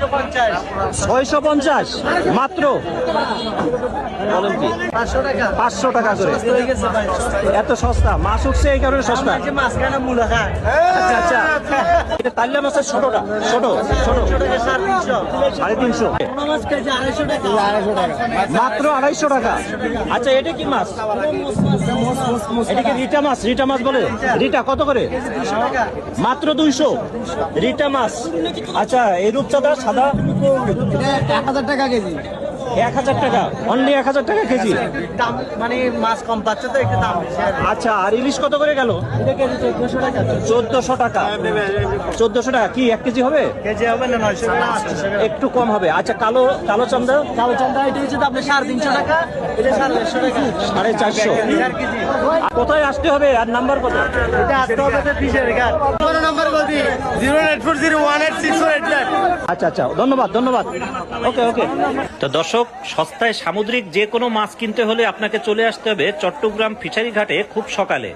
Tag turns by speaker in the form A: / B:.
A: 650 মাত্র, বলেন কি 500 টাকা করে, এত সস্তা মাছ উঠছে এই কারণে সস্তা। আচ্ছা আচ্ছা, এটা তাল্লা মাছের ছোটটা, ছোট ছোট 350, মাত্র 250 টাকা। আচ্ছা এটা কি মাছ? এটা কি রিটা মাছ? রিটা মাছ বলে, রিটা কত করে? মাত্র 200 রিটা মাছ। আচ্ছা এই রূপচাঁদা সাদা
B: 1000 টাকা কেজি।
A: 1000 টাকা, অনলি 1000 টাকা কেজি।
B: দাম মানে মাছ কম পাচ্ছে তো একটু দাম বেশি।
A: আচ্ছা আর ইলিশ কত করে গেল?
B: এটা কেজি 1400 টাকা।
A: 1400 টাকা, 1400 টাকা কি 1 কেজি হবে?
B: কেজি হবে না 900 টাকা 800 টাকা।
A: একটু কম হবে। আচ্ছা কালো কালো চান্দা?
B: কালো চান্দা এটা হচ্ছে আপনার 350 টাকা, এটা 450 টাকা।
A: 450।
B: 4 কেজি।
A: কোথায় আসতে হবে আর নাম্বার কত?
B: এটা আসতে হবে তো ফিশের ঘাট। কোন নাম্বার বলবি? 084018648।
A: আচ্ছা আচ্ছা, ধন্যবাদ ধন্যবাদ। ওকে ওকে। তো দর্শক, সস্তায় সামুদ্রিক যে কোনো মাছ কিনতে হলে আপনাকে চলে আসতে হবে চট্টগ্রাম ফিশারি ঘাটে খুব সকালে।